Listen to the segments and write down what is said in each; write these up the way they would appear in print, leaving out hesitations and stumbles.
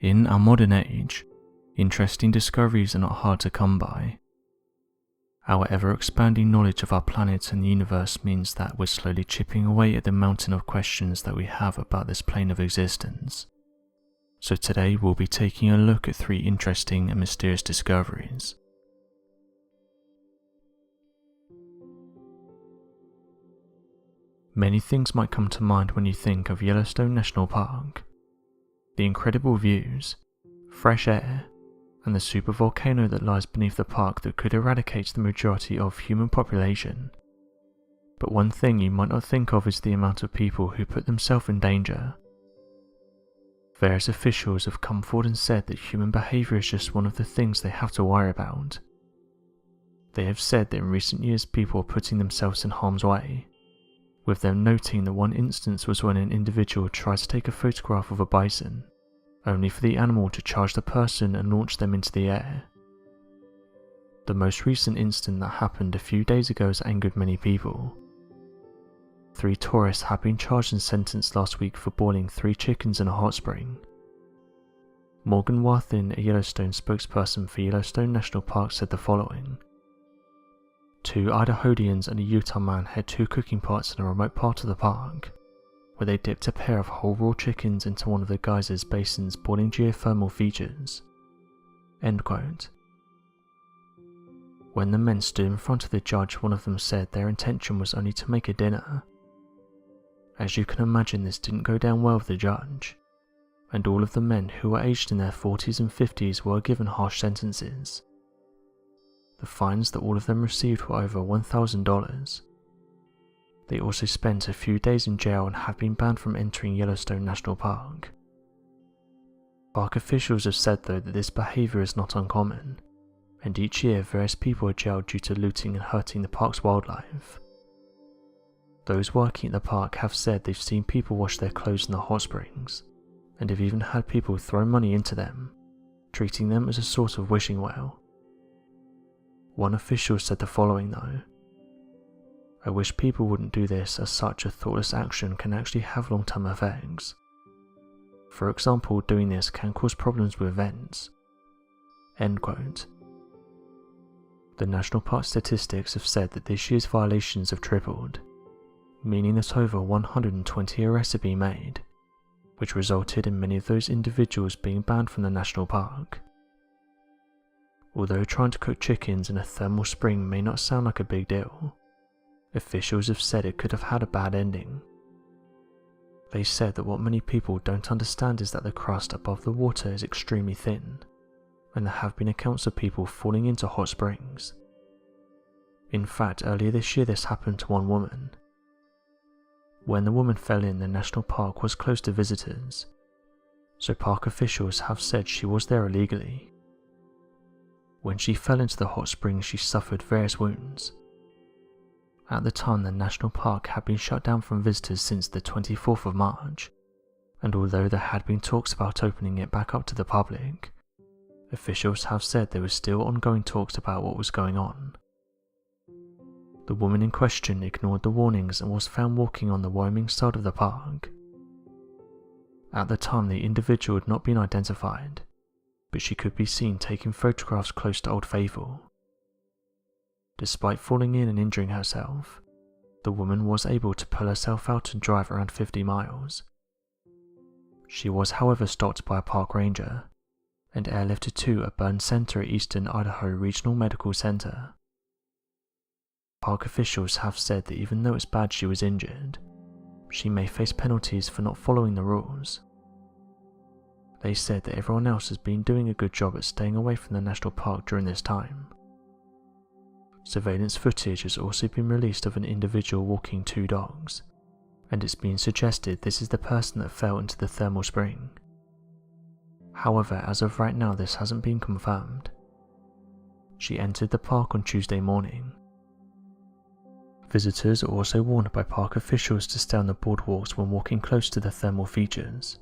In our modern age, interesting discoveries are not hard to come by. Our ever-expanding knowledge of our planet and the universe means that we're slowly chipping away at the mountain of questions that we have about this plane of existence. So today we'll be taking a look at 3 interesting and mysterious discoveries. Many things might come to mind when you think of Yellowstone National Park. The incredible views, fresh air, and the supervolcano that lies beneath the park that could eradicate the majority of human population. But one thing you might not think of is the amount of people who put themselves in danger. Various officials have come forward and said that human behaviour is just one of the things they have to worry about. They have said that in recent years people are putting themselves in harm's way, with them noting that one instance was when an individual tried to take a photograph of a bison, only for the animal to charge the person and launch them into the air. The most recent incident that happened a few days ago has angered many people. 3 tourists have been charged and sentenced last week for boiling 3 chickens in a hot spring. Morgan Wathen, a Yellowstone spokesperson for Yellowstone National Park, said the following: 2 Idahoans and a Utah man had 2 cooking pots in a remote part of the park, where they dipped a pair of whole raw chickens into one of the geysers basin's boiling geothermal features. End quote. When the men stood in front of the judge, one of them said their intention was only to make a dinner. As you can imagine, this didn't go down well with the judge, and all of the men, who were aged in their 40s and 50s, were given harsh sentences. The fines that all of them received were over $1,000. They also spent a few days in jail and have been banned from entering Yellowstone National Park. Park officials have said though that this behaviour is not uncommon, and each year various people are jailed due to looting and hurting the park's wildlife. Those working at the park have said they've seen people wash their clothes in the hot springs, and have even had people throw money into them, treating them as a sort of wishing well. One official said the following though: "I wish people wouldn't do this, as such a thoughtless action can actually have long-term effects. For example, doing this can cause problems with vents." End quote. The National Park statistics have said that this year's violations have tripled, meaning that over 120 arrests have been made, which resulted in many of those individuals being banned from the national park. Although trying to cook chickens in a thermal spring may not sound like a big deal, officials have said it could have had a bad ending. They said that what many people don't understand is that the crust above the water is extremely thin, and there have been accounts of people falling into hot springs. In fact, earlier this year this happened to one woman. When the woman fell in, the national park was closed to visitors, so park officials have said she was there illegally. When she fell into the hot springs, she suffered various wounds. At the time, the national park had been shut down from visitors since the 24th of March, and although there had been talks about opening it back up to the public, officials have said there were still ongoing talks about what was going on. The woman in question ignored the warnings and was found walking on the Wyoming side of the park. At the time, the individual had not been identified, but she could be seen taking photographs close to Old Faithful. Despite falling in and injuring herself, the woman was able to pull herself out and drive around 50 miles. She was however stopped by a park ranger and airlifted to a burn center at Eastern Idaho Regional Medical Center. Park officials have said that even though it's bad she was injured, she may face penalties for not following the rules. They said that everyone else has been doing a good job at staying away from the national park during this time. Surveillance footage has also been released of an individual walking 2 dogs, and it's been suggested this is the person that fell into the thermal spring. However, as of right now this hasn't been confirmed. She entered the park on Tuesday morning. Visitors are also warned by park officials to stay on the boardwalks when walking close to the thermal features.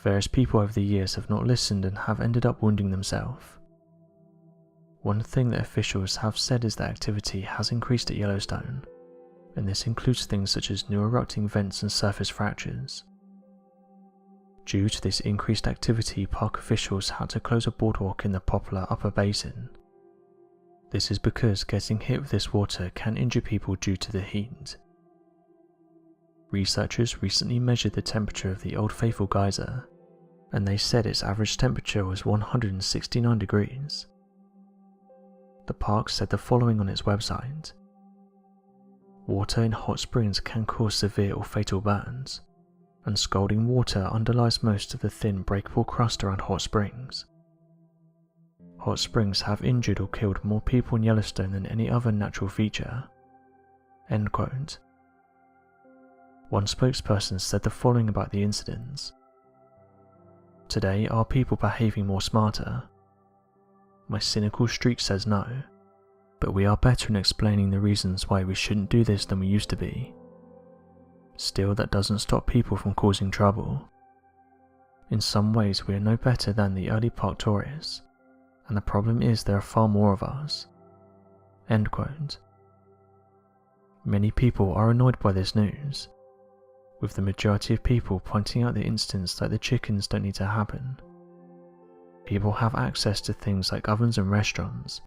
Various people over the years have not listened and have ended up wounding themselves. One thing that officials have said is that activity has increased at Yellowstone, and this includes things such as new erupting vents and surface fractures. Due to this increased activity, park officials had to close a boardwalk in the popular upper basin. This is because getting hit with this water can injure people due to the heat. Researchers recently measured the temperature of the Old Faithful geyser, and they said its average temperature was 169 degrees. The park said the following on its website: "Water in hot springs can cause severe or fatal burns, and scalding water underlies most of the thin breakable crust around hot springs. Hot springs have injured or killed more people in Yellowstone than any other natural feature." End quote. One spokesperson said the following about the incidents: "Today, are people behaving more smarter? My cynical streak says no, but we are better in explaining the reasons why we shouldn't do this than we used to be. Still, that doesn't stop people from causing trouble. In some ways, we are no better than the early park tourists, and the problem is there are far more of us." End quote. Many people are annoyed by this news, with the majority of people pointing out the instance like the chickens don't need to happen. People have access to things like ovens and restaurants,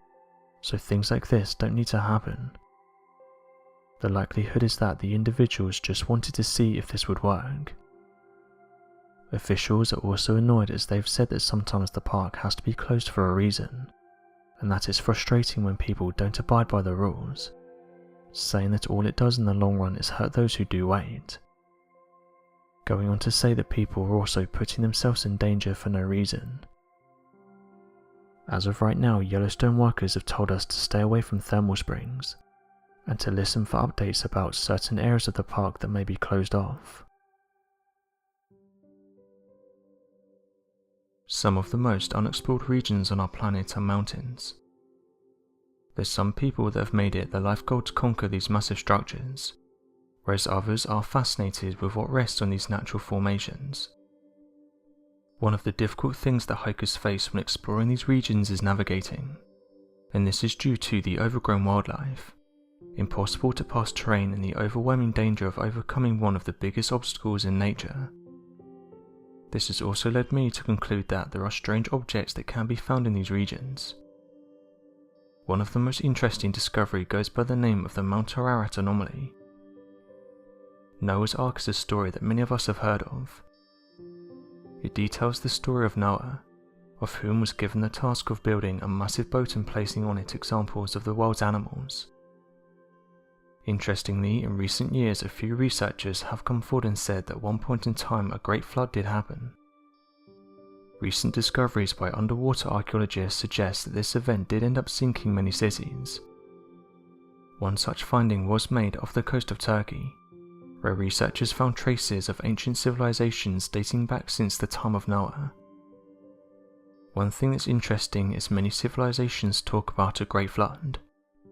so things like this don't need to happen. The likelihood is that the individuals just wanted to see if this would work. Officials are also annoyed as they've said that sometimes the park has to be closed for a reason, and that it's frustrating when people don't abide by the rules, saying that all it does in the long run is hurt those who do wait. Going on to say that people are also putting themselves in danger for no reason. As of right now, Yellowstone workers have told us to stay away from thermal springs, and to listen for updates about certain areas of the park that may be closed off. Some of the most unexplored regions on our planet are mountains. There's some people that have made it their life goal to conquer these massive structures, whereas others are fascinated with what rests on these natural formations. One of the difficult things that hikers face when exploring these regions is navigating, and this is due to the overgrown wildlife, impossible to pass terrain, and the overwhelming danger of overcoming one of the biggest obstacles in nature. This has also led me to conclude that there are strange objects that can be found in these regions. One of the most interesting discoveries goes by the name of the Mount Ararat anomaly. Noah's Ark is a story that many of us have heard of. It details the story of Noah, of whom was given the task of building a massive boat and placing on it examples of the world's animals. Interestingly, in recent years a few researchers have come forward and said that at one point in time a great flood did happen. Recent discoveries by underwater archaeologists suggest that this event did end up sinking many cities. One such finding was made off the coast of Turkey, where researchers found traces of ancient civilizations dating back since the time of Noah. One thing that's interesting is many civilizations talk about a great flood,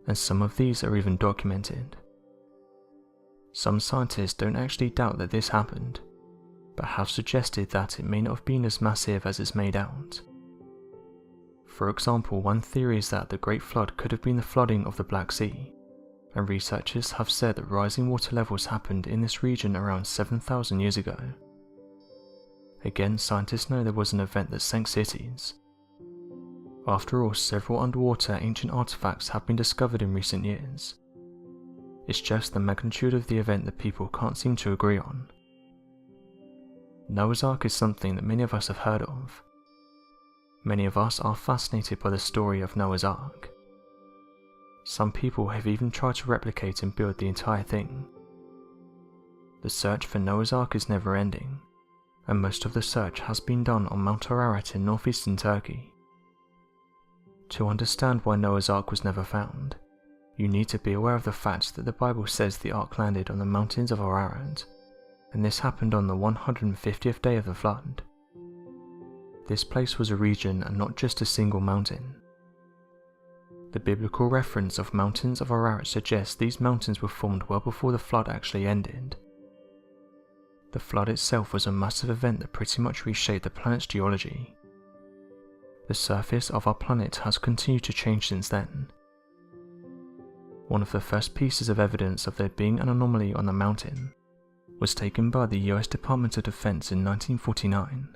and some of these are even documented. Some scientists don't actually doubt that this happened, but have suggested that it may not have been as massive as it's made out. For example, one theory is that the Great Flood could have been the flooding of the Black Sea, and researchers have said that rising water levels happened in this region around 7,000 years ago. Again, scientists know there was an event that sank cities. After all, several underwater ancient artifacts have been discovered in recent years. It's just the magnitude of the event that people can't seem to agree on. Noah's Ark is something that many of us have heard of. Many of us are fascinated by the story of Noah's Ark. Some people have even tried to replicate and build the entire thing. The search for Noah's Ark is never ending, and most of the search has been done on Mount Ararat in northeastern Turkey. To understand why Noah's Ark was never found, you need to be aware of the fact that the Bible says the Ark landed on the mountains of Ararat, and this happened on the 150th day of the flood. This place was a region and not just a single mountain. The biblical reference of mountains of Ararat suggests these mountains were formed well before the flood actually ended. The flood itself was a massive event that pretty much reshaped the planet's geology. The surface of our planet has continued to change since then. One of the first pieces of evidence of there being an anomaly on the mountain was taken by the US Department of Defense in 1949.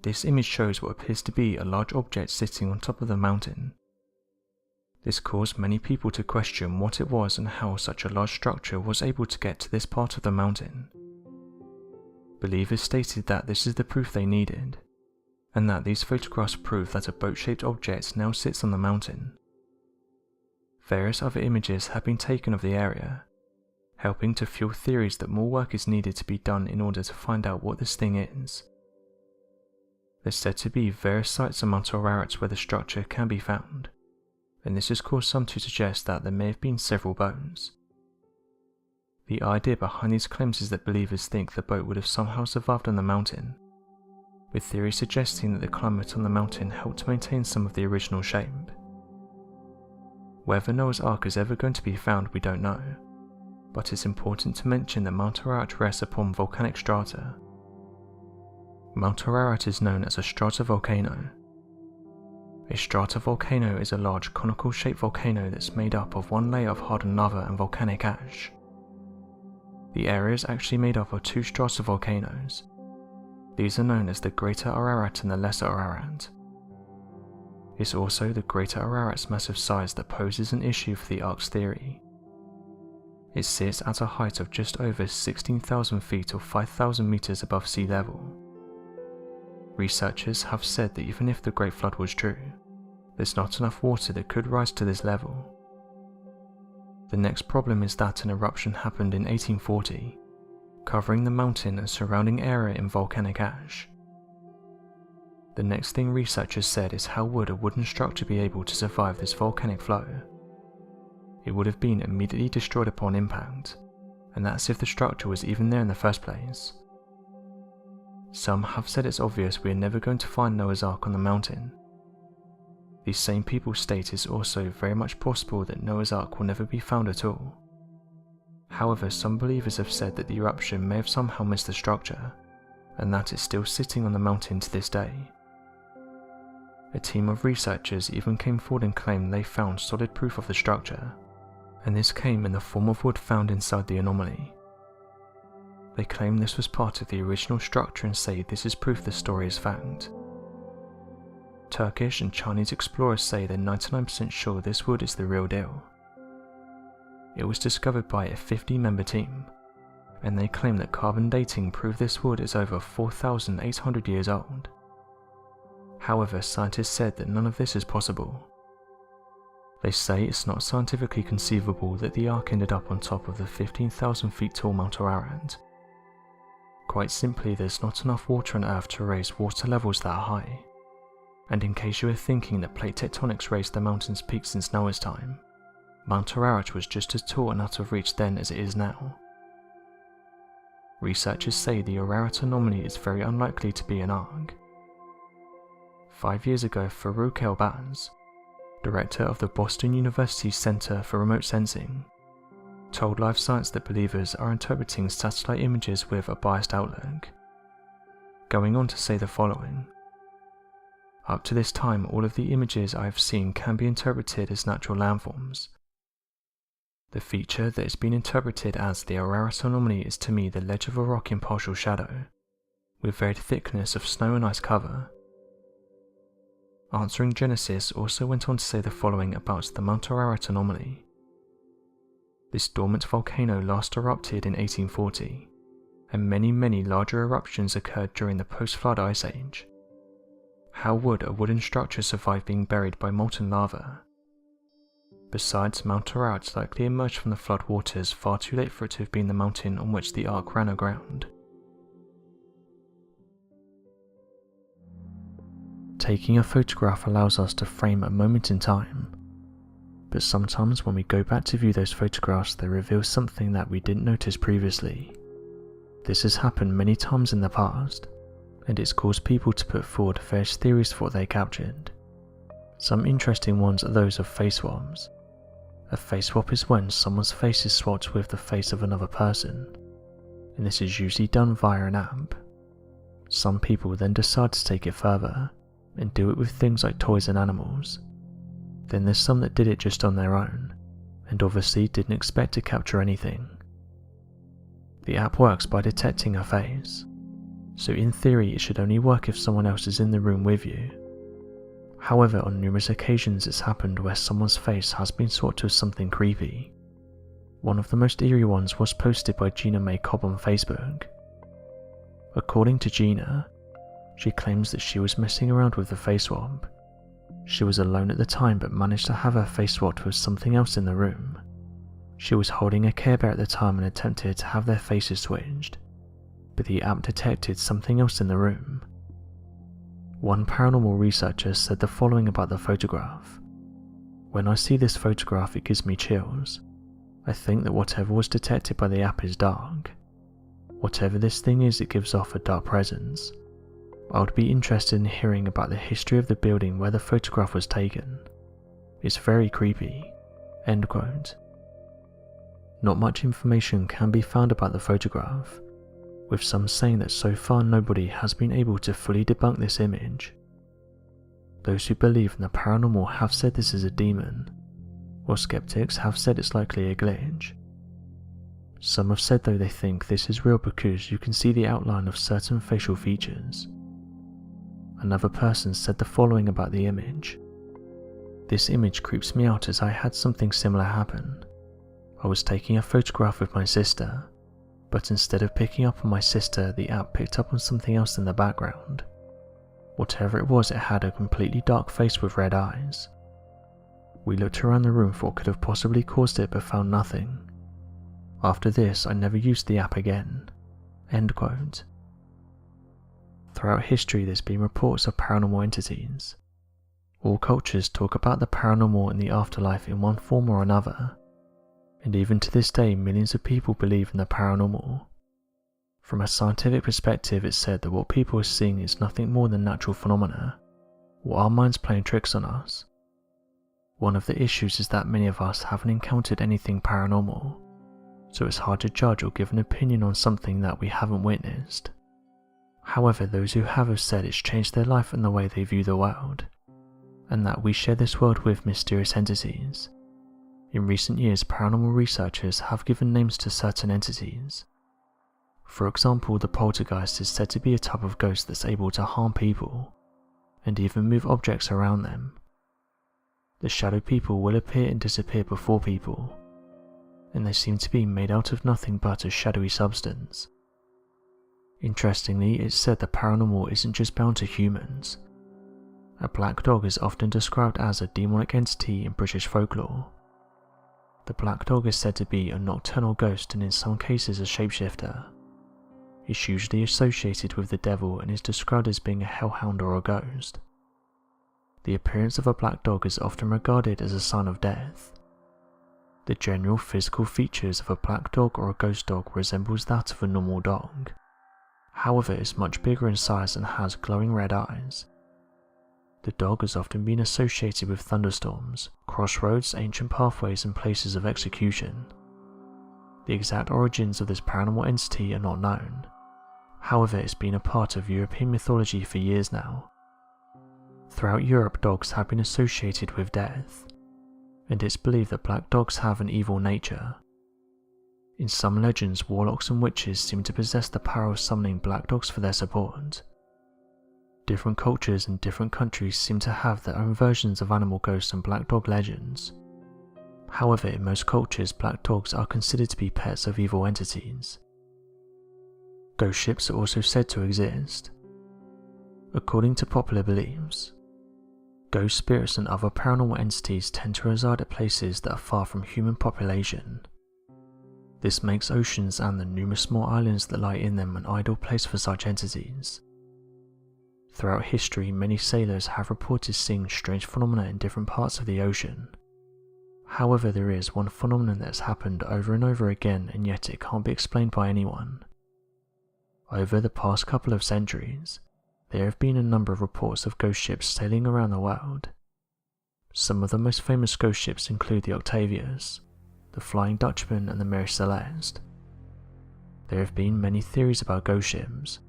This image shows what appears to be a large object sitting on top of the mountain. This caused many people to question what it was and how such a large structure was able to get to this part of the mountain. Believers stated that this is the proof they needed, and that these photographs prove that a boat-shaped object now sits on the mountain. Various other images have been taken of the area, helping to fuel theories that more work is needed to be done in order to find out what this thing is. There's said to be various sites on Mount Ararat where the structure can be found, and this has caused some to suggest that there may have been several boats. The idea behind these claims is that believers think the boat would have somehow survived on the mountain, with theories suggesting that the climate on the mountain helped to maintain some of the original shape. Whether Noah's Ark is ever going to be found we don't know, but it's important to mention that Mount Ararat rests upon volcanic strata. Mount Ararat is known as a stratovolcano. A stratovolcano is a large conical-shaped volcano that's made up of one layer of hardened lava and volcanic ash. The area is actually made up of two stratovolcanoes. These are known as the Greater Ararat and the Lesser Ararat. It's also the Greater Ararat's massive size that poses an issue for the Ark's theory. It sits at a height of just over 16,000 feet or 5,000 meters above sea level. Researchers have said that even if the Great Flood was true, there's not enough water that could rise to this level. The next problem is that an eruption happened in 1840, covering the mountain and surrounding area in volcanic ash. The next thing researchers said is how would a wooden structure be able to survive this volcanic flow? It would have been immediately destroyed upon impact, and that's if the structure was even there in the first place. Some have said it's obvious we are never going to find Noah's Ark on the mountain. These same people state it's also very much possible that Noah's Ark will never be found at all. However, some believers have said that the eruption may have somehow missed the structure, and that it's still sitting on the mountain to this day. A team of researchers even came forward and claimed they found solid proof of the structure, and this came in the form of wood found inside the anomaly. They claim this was part of the original structure and say this is proof the story is fact. Turkish and Chinese explorers say they're 99% sure this wood is the real deal. It was discovered by a 50-member team, and they claim that carbon dating proved this wood is over 4,800 years old. However, scientists said that none of this is possible. They say it's not scientifically conceivable that the Ark ended up on top of the 15,000 feet tall Mount Ararat. Quite simply, there's not enough water on Earth to raise water levels that high. And in case you were thinking that plate tectonics raised the mountain's peak since Noah's time, Mount Ararat was just as tall and out of reach then as it is now. Researchers say the Ararat anomaly is very unlikely to be an Ark. 5 years ago, Farouk El-Baz, director of the Boston University Center for Remote Sensing, told Live Science that believers are interpreting satellite images with a biased outlook, going on to say the following: "Up to this time, all of the images I have seen can be interpreted as natural landforms. The feature that has been interpreted as the Ararat anomaly is to me the ledge of a rock in partial shadow, with varied thickness of snow and ice cover." Answering Genesis also went on to say the following about the Mount Ararat anomaly: "This dormant volcano last erupted in 1840, and many larger eruptions occurred during the post-flood ice age. How would a wooden structure survive being buried by molten lava? Besides, Mount Ararat likely emerged from the flood waters far too late for it to have been the mountain on which the Ark ran aground." Taking a photograph allows us to frame a moment in time, but sometimes when we go back to view those photographs they reveal something that we didn't notice previously. This has happened many times in the past, and it's caused people to put forward various theories for what they captured. Some interesting ones are those of face swaps. A face swap is when someone's face is swapped with the face of another person, and this is usually done via an app. Some people then decide to take it further, and do it with things like toys and animals. Then there's some that did it just on their own, and obviously didn't expect to capture anything. The app works by detecting a face, so in theory it should only work if someone else is in the room with you. However, on numerous occasions it's happened where someone's face has been swapped with something creepy. One of the most eerie ones was posted by Gina May Cobb on Facebook. According to Gina, she claims that she was messing around with the face swap. She was alone at the time but managed to have her face swapped with something else in the room. She was holding a Care Bear at the time and attempted to have their faces switched, but the app detected something else in the room. One paranormal researcher said the following about the photograph. "When I see this photograph it gives me chills. I think that whatever was detected by the app is dark. Whatever this thing is, it gives off a dark presence. I would be interested in hearing about the history of the building where the photograph was taken. It's very creepy." End quote. Not much information can be found about the photograph, with some saying that so far nobody has been able to fully debunk this image. Those who believe in the paranormal have said this is a demon, while skeptics have said it's likely a glitch. Some have said though they think this is real because you can see the outline of certain facial features. Another person said the following about the image. "This image creeps me out as I had something similar happen. I was taking a photograph with my sister, but instead of picking up on my sister, the app picked up on something else in the background. Whatever it was, it had a completely dark face with red eyes. We looked around the room for what could have possibly caused it but found nothing. After this, I never used the app again." End quote. Throughout history there's been reports of paranormal entities. All cultures talk about the paranormal and the afterlife in one form or another, and even to this day millions of people believe in the paranormal. From a scientific perspective it's said that what people are seeing is nothing more than natural phenomena, or our minds playing tricks on us. One of the issues is that many of us haven't encountered anything paranormal, so it's hard to judge or give an opinion on something that we haven't witnessed. However, those who have said it's changed their life and the way they view the world, and that we share this world with mysterious entities. In recent years, paranormal researchers have given names to certain entities. For example, the poltergeist is said to be a type of ghost that's able to harm people, and even move objects around them. The shadow people will appear and disappear before people, and they seem to be made out of nothing but a shadowy substance. Interestingly, it's said the paranormal isn't just bound to humans. A black dog is often described as a demonic entity in British folklore. The black dog is said to be a nocturnal ghost and in some cases a shapeshifter. It's usually associated with the devil and is described as being a hellhound or a ghost. The appearance of a black dog is often regarded as a sign of death. The general physical features of a black dog or a ghost dog resembles that of a normal dog. However, it's much bigger in size and has glowing red eyes. The dog has often been associated with thunderstorms, crossroads, ancient pathways and places of execution. The exact origins of this paranormal entity are not known. However, it's been a part of European mythology for years now. Throughout Europe, dogs have been associated with death, and it's believed that black dogs have an evil nature. In some legends, warlocks and witches seem to possess the power of summoning black dogs for their support. Different cultures and different countries seem to have their own versions of animal ghosts and black dog legends. However, in most cultures, black dogs are considered to be pets of evil entities. Ghost ships are also said to exist. According to popular beliefs, ghost spirits and other paranormal entities tend to reside at places that are far from human population. This makes oceans and the numerous small islands that lie in them an ideal place for such entities. Throughout history, many sailors have reported seeing strange phenomena in different parts of the ocean. However, there is one phenomenon that's happened over and over again, and yet it can't be explained by anyone. Over the past couple of centuries, there have been a number of reports of ghost ships sailing around the world. Some of the most famous ghost ships include the Octavius, the Flying Dutchman and the Mary Celeste. There have been many theories about ghost ships.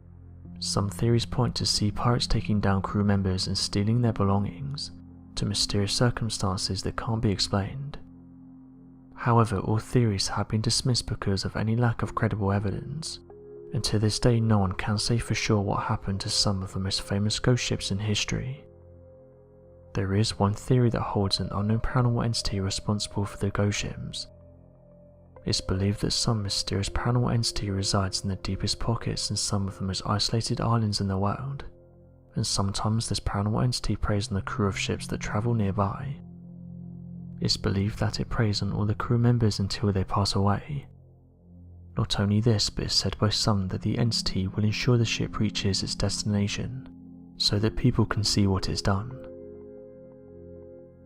Some theories point to sea pirates taking down crew members and stealing their belongings, to mysterious circumstances that can't be explained. However, all theories have been dismissed because of any lack of credible evidence, and to this day no one can say for sure what happened to some of the most famous ghost ships in history. There is one theory that holds an unknown paranormal entity responsible for the ghost ships. It's believed that some mysterious paranormal entity resides in the deepest pockets in some of the most isolated islands in the world, and sometimes this paranormal entity preys on the crew of ships that travel nearby. It's believed that it preys on all the crew members until they pass away. Not only this, but it's said by some that the entity will ensure the ship reaches its destination, so that people can see what it's done.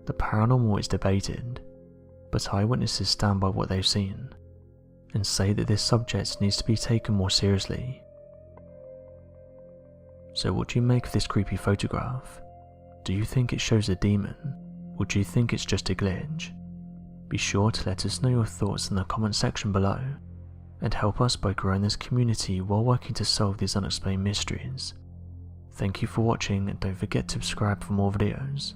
The paranormal is debated, but eyewitnesses stand by what they've seen, and say that this subject needs to be taken more seriously. So what do you make of this creepy photograph? Do you think it shows a demon, or do you think it's just a glitch? Be sure to let us know your thoughts in the comment section below, and help us by growing this community while working to solve these unexplained mysteries. Thank you for watching, and don't forget to subscribe for more videos.